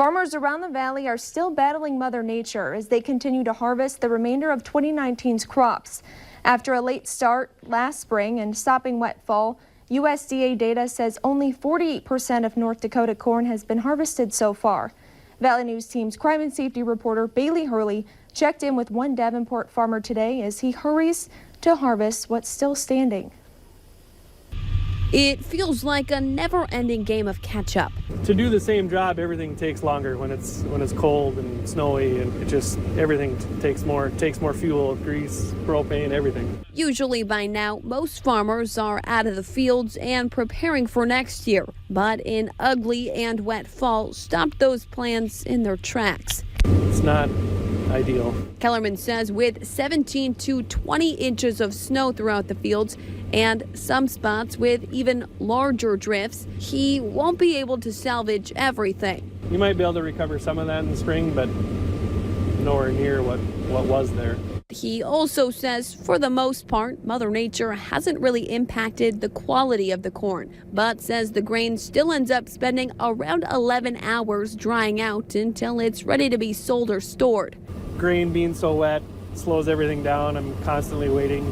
Farmers around the valley are still battling Mother Nature as they continue to harvest the remainder of 2019's crops. After a late start last spring and stopping wet fall, USDA data says only 48% of North Dakota corn has been harvested so far. Valley News Team's crime and safety reporter Bailey Hurley checked in with one Davenport farmer today as he hurries to harvest what's still standing. It feels like a never-ending game of catch-up. To do the same job, everything takes longer when it's cold and snowy, and everything takes more fuel, grease, propane, everything. Usually by now, most farmers are out of the fields and preparing for next year, but an ugly and wet fall stopped those plans in their tracks. It's not ideal. Kellerman says with 17 to 20 inches of snow throughout the fields and some spots with even larger drifts, he won't be able to salvage everything. You might be able to recover some of that in the spring, but nowhere near what was there. He also says for the most part, Mother Nature hasn't really impacted the quality of the corn, but says the grain still ends up spending around 11 hours drying out until it's ready to be sold or stored. Grain being so wet slows everything down. I'm constantly waiting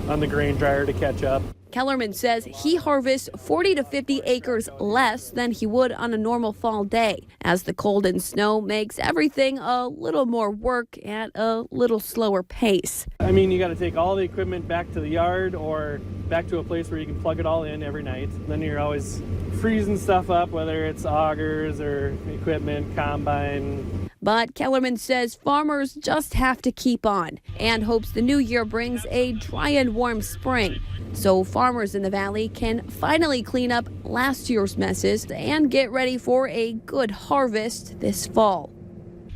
on the grain dryer to catch up. Kellerman says he harvests 40 to 50 acres less than he would on a normal fall day, as the cold and snow makes everything a little more work at a little slower pace. I mean, you got to take all the equipment back to the yard or back to a place where you can plug it all in every night. Then you're always freezing stuff up, whether it's augers or equipment, combine. But Kellerman says farmers just have to keep on and hopes the new year brings a dry and warm spring, so farmers in the valley can finally clean up last year's messes and get ready for a good harvest this fall.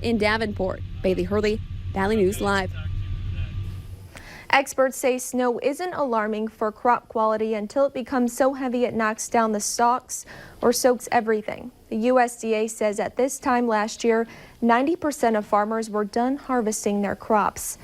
In Davenport, Bailey Hurley, Valley News Live. Experts say snow isn't alarming for crop quality until it becomes so heavy it knocks down the stalks or soaks everything. The USDA says at this time last year, 90% of farmers were done harvesting their crops.